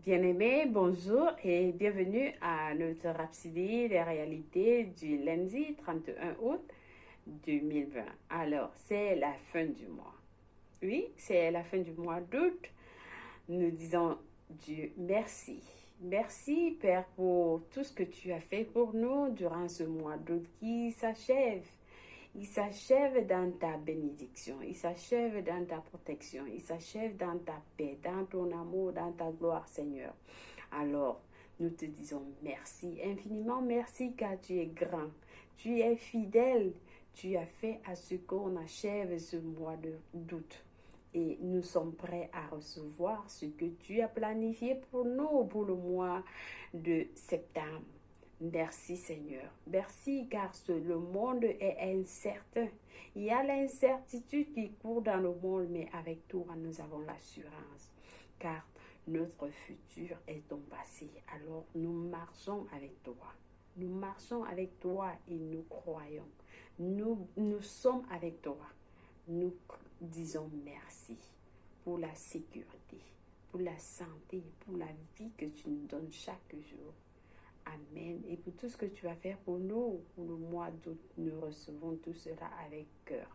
Bien-aimés, bonjour et bienvenue à notre Rhapsodie des réalités du lundi 31 août 2020. Alors, c'est la fin du mois. Oui, c'est la fin du mois d'août. Nous disons Dieu merci. Merci, Père, pour tout ce que tu as fait pour nous durant ce mois d'août qui s'achève. Il s'achève dans ta bénédiction, il s'achève dans ta protection, il s'achève dans ta paix, dans ton amour, dans ta gloire, Seigneur. Alors, nous te disons merci, infiniment merci, car tu es grand, tu es fidèle, tu as fait à ce qu'on achève ce mois d'août. Et nous sommes prêts à recevoir ce que tu as planifié pour nous pour le mois de septembre. Merci Seigneur. Merci car le monde est incertain. Il y a l'incertitude qui court dans le monde, mais avec toi, nous avons l'assurance. Car notre futur est ton passé. Alors nous marchons avec toi. Nous marchons avec toi et nous croyons. Nous sommes avec toi. Nous disons merci pour la sécurité, pour la santé, pour la vie que tu nous donnes chaque jour. Amen. Et pour tout ce que tu vas faire pour nous, pour le mois d'août, nous recevons tout cela avec cœur.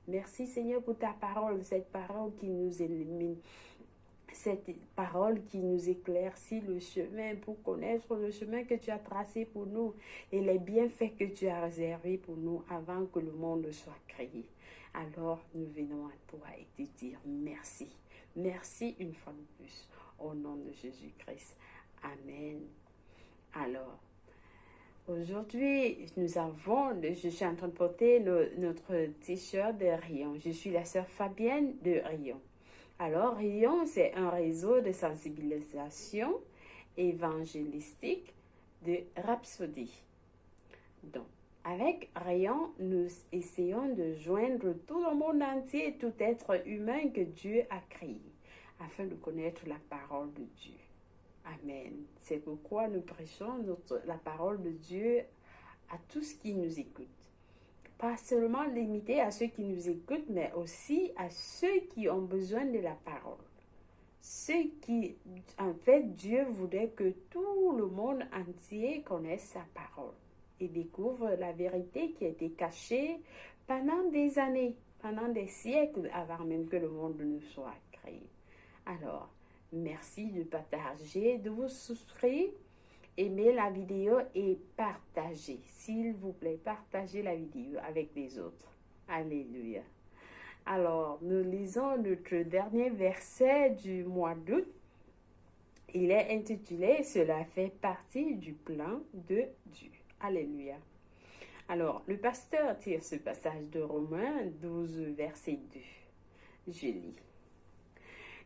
Merci Seigneur pour ta parole, cette parole qui nous illumine, cette parole qui nous éclaircit le chemin pour connaître le chemin que tu as tracé pour nous et les bienfaits que tu as réservés pour nous avant que le monde soit créé. Alors nous venons à toi et te dire merci. Merci une fois de plus au nom de Jésus-Christ. Amen. Alors, aujourd'hui, je suis en train de porter notre t-shirt de Rion. Je suis la sœur Fabienne de Rion. Alors, Rion, c'est un réseau de sensibilisation évangélistique de Rhapsodie. Donc, avec Rion, nous essayons de joindre tout le monde entier, tout être humain que Dieu a créé, afin de connaître la parole de Dieu. Amen. C'est pourquoi nous prêchons la parole de Dieu à tous qui nous écoutent. Pas seulement limité à ceux qui nous écoutent, mais aussi à ceux qui ont besoin de la parole. En fait, Dieu voudrait que tout le monde entier connaisse sa parole et découvre la vérité qui a été cachée pendant des années, pendant des siècles avant même que le monde ne soit créé. Alors, merci de partager, de vous souscrire, aimer la vidéo et partager. S'il vous plaît, partagez la vidéo avec les autres. Alléluia. Alors, nous lisons notre dernier verset du mois d'août. Il est intitulé « Cela fait partie du plan de Dieu ». Alléluia. Alors, le pasteur tire ce passage de Romains 12, verset 2. Je lis.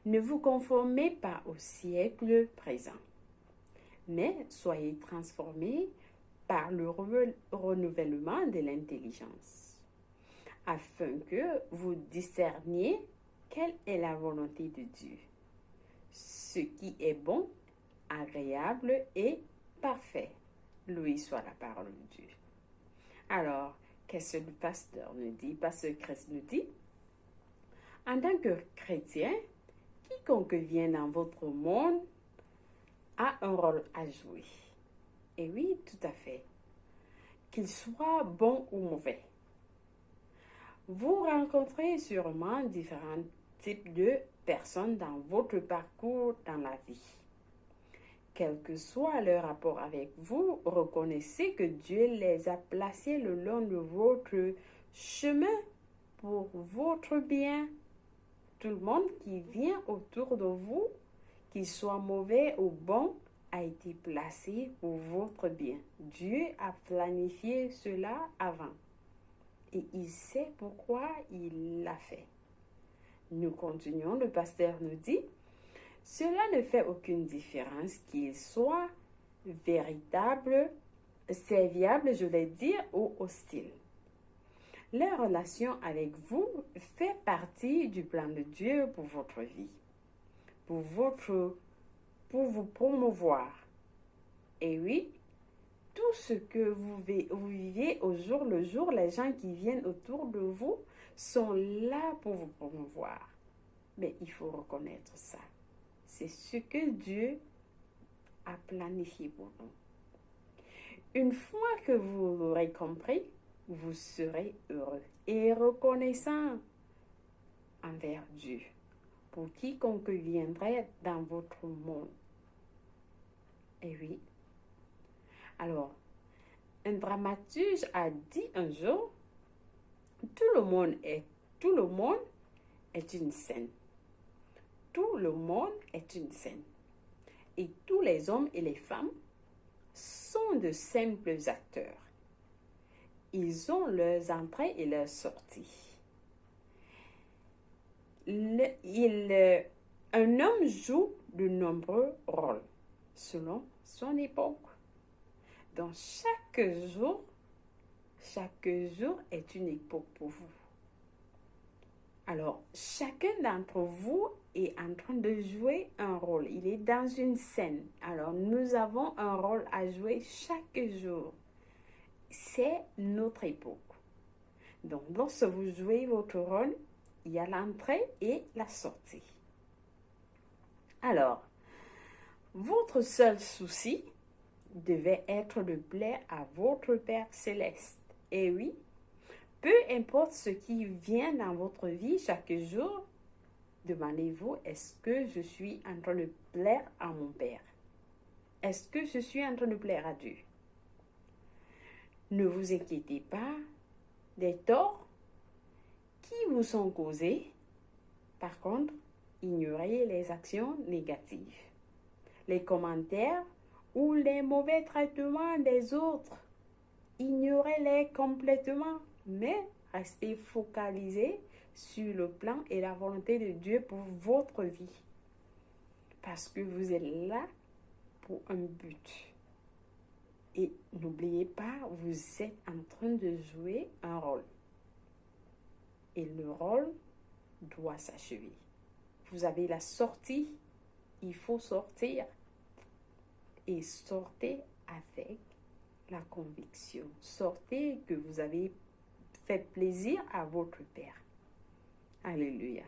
Ne vous conformez pas au siècle présent, mais soyez transformés par le renouvellement de l'intelligence, afin que vous discerniez quelle est la volonté de Dieu, ce qui est bon, agréable et parfait. Loué soit la parole de Dieu. Alors, qu'est-ce que le pasteur nous dit? Parce que Christ nous dit, en tant que chrétien, quiconque vient dans votre monde a un rôle à jouer. Et oui, tout à fait. Qu'il soit bon ou mauvais. Vous rencontrez sûrement différents types de personnes dans votre parcours dans la vie. Quel que soit leur rapport avec vous, reconnaissez que Dieu les a placés le long de votre chemin pour votre bien. Tout le monde qui vient autour de vous, qu'il soit mauvais ou bon, a été placé pour votre bien. Dieu a planifié cela avant. Et il sait pourquoi il l'a fait. Nous continuons, le pasteur nous dit, cela ne fait aucune différence qu'il soit véritable, serviable, je vais dire, ou hostile. La relation avec vous fait partie du plan de Dieu pour votre vie, pour vous promouvoir. Et oui, tout ce que vous vivez au jour le jour, les gens qui viennent autour de vous sont là pour vous promouvoir. Mais il faut reconnaître ça. C'est ce que Dieu a planifié pour nous. Une fois que vous l'aurez compris, vous serez heureux et reconnaissant envers Dieu pour quiconque viendrait dans votre monde. Et oui. Alors, un dramaturge a dit un jour, tout le monde est une scène. Tout le monde est une scène. Et tous les hommes et les femmes sont de simples acteurs. Ils ont leurs entrées et leurs sorties. Un homme joue de nombreux rôles selon son époque. Donc chaque jour est une époque pour vous. Alors, chacun d'entre vous est en train de jouer un rôle. Il est dans une scène. Alors, nous avons un rôle à jouer chaque jour. C'est notre époque. Donc, lorsque vous jouez votre rôle, il y a l'entrée et la sortie. Alors, votre seul souci devait être de plaire à votre Père céleste. Et oui, peu importe ce qui vient dans votre vie chaque jour, demandez-vous, est-ce que je suis en train de plaire à mon Père? Est-ce que je suis en train de plaire à Dieu? Ne vous inquiétez pas des torts qui vous sont causés. Par contre, ignorez les actions négatives, les commentaires ou les mauvais traitements des autres. Ignorez-les complètement, mais restez focalisés sur le plan et la volonté de Dieu pour votre vie. Parce que vous êtes là pour un but. Et n'oubliez pas, vous êtes en train de jouer un rôle. Et le rôle doit s'achever. Vous avez la sortie, il faut sortir. Et sortez avec la conviction. Sortez que vous avez fait plaisir à votre Père. Alléluia.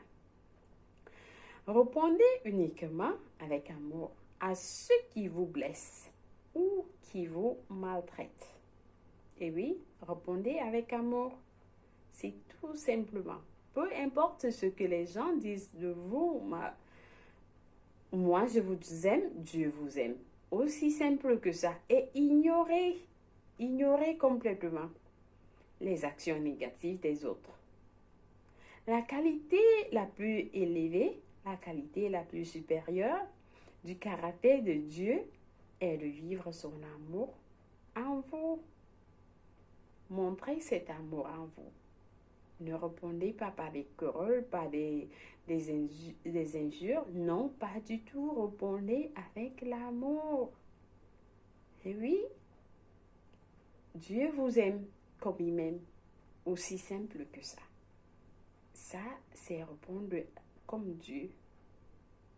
Répondez uniquement avec amour à ceux qui vous blessent ou qui vous maltraitent. Et oui, répondez avec amour. C'est tout simplement. Peu importe ce que les gens disent de vous, moi je vous aime, Dieu vous aime. Aussi simple que ça. Et ignorez complètement les actions négatives des autres. La qualité la plus élevée, la qualité la plus supérieure du caractère de Dieu est de vivre son amour en vous. Montrez cet amour en vous. Ne répondez pas par des querelles, par des injures. Non, pas du tout. Répondez avec l'amour. Et oui, Dieu vous aime comme il m'aime. Aussi simple que ça. Ça, c'est répondre comme Dieu.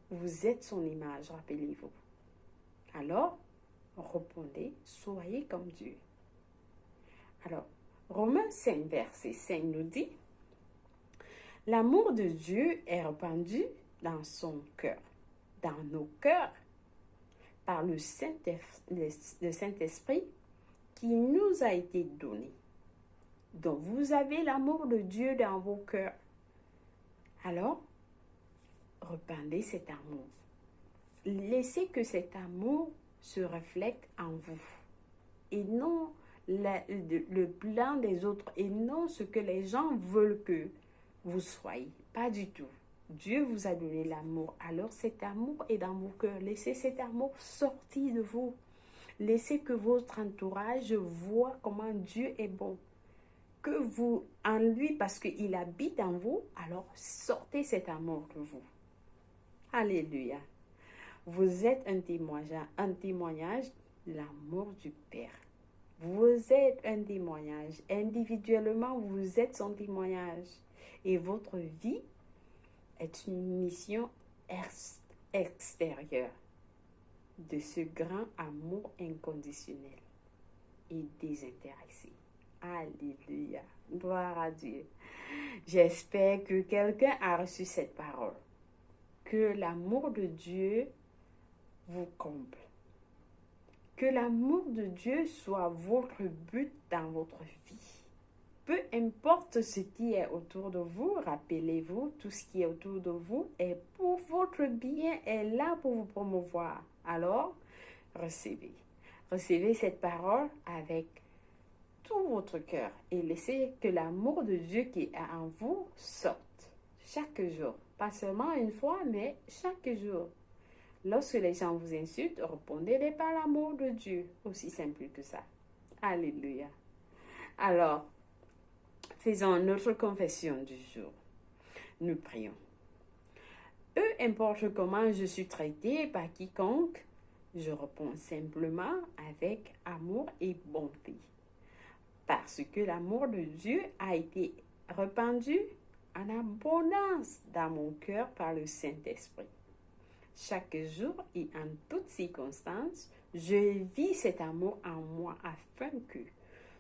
Vous êtes son image, rappelez-vous. Alors, répondez, soyez comme Dieu. Alors, Romains 5, verset 5 nous dit, l'amour de Dieu est répandu dans son cœur, dans nos cœurs, par le Saint-Esprit qui nous a été donné. Donc, vous avez l'amour de Dieu dans vos cœurs. Alors, répandez cet amour. Laissez que cet amour se reflète en vous. Et non le plan des autres. Et non ce que les gens veulent que vous soyez. Pas du tout. Dieu vous a donné l'amour. Alors cet amour est dans vos cœurs. Laissez cet amour sortir de vous. Laissez que votre entourage voit comment Dieu est bon. Que vous, en lui, parce qu'il habite en vous, alors sortez cet amour de vous. Alléluia. Vous êtes un témoignage de l'amour du Père. Vous êtes un témoignage. Individuellement, vous êtes son témoignage. Et votre vie est une mission extérieure de ce grand amour inconditionnel et désintéressé. Alléluia. Gloire à Dieu. J'espère que quelqu'un a reçu cette parole. Que l'amour de Dieu vous comble. Que l'amour de Dieu soit votre but dans votre vie. Peu importe ce qui est autour de vous, rappelez-vous, tout ce qui est autour de vous est pour votre bien, est là pour vous promouvoir. Alors, recevez. Recevez cette parole avec tout votre cœur et laissez que l'amour de Dieu qui est en vous sorte chaque jour. Pas seulement une fois, mais chaque jour. Lorsque les gens vous insultent, répondez-les par l'amour de Dieu. Aussi simple que ça. Alléluia. Alors, faisons notre confession du jour. Nous prions. Peu importe comment je suis traité par quiconque, je réponds simplement avec amour et bonté. Parce que l'amour de Dieu a été répandu en abondance dans mon cœur par le Saint-Esprit. Chaque jour et en toutes circonstances, je vis cet amour en moi afin que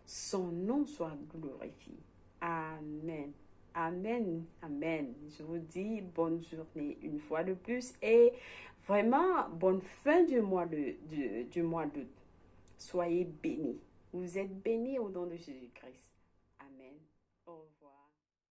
son nom soit glorifié. Amen. Amen. Amen. Je vous dis bonne journée une fois de plus et vraiment bonne fin du mois d'août. Soyez bénis. Vous êtes bénis au nom de Jésus-Christ. Amen. Au revoir.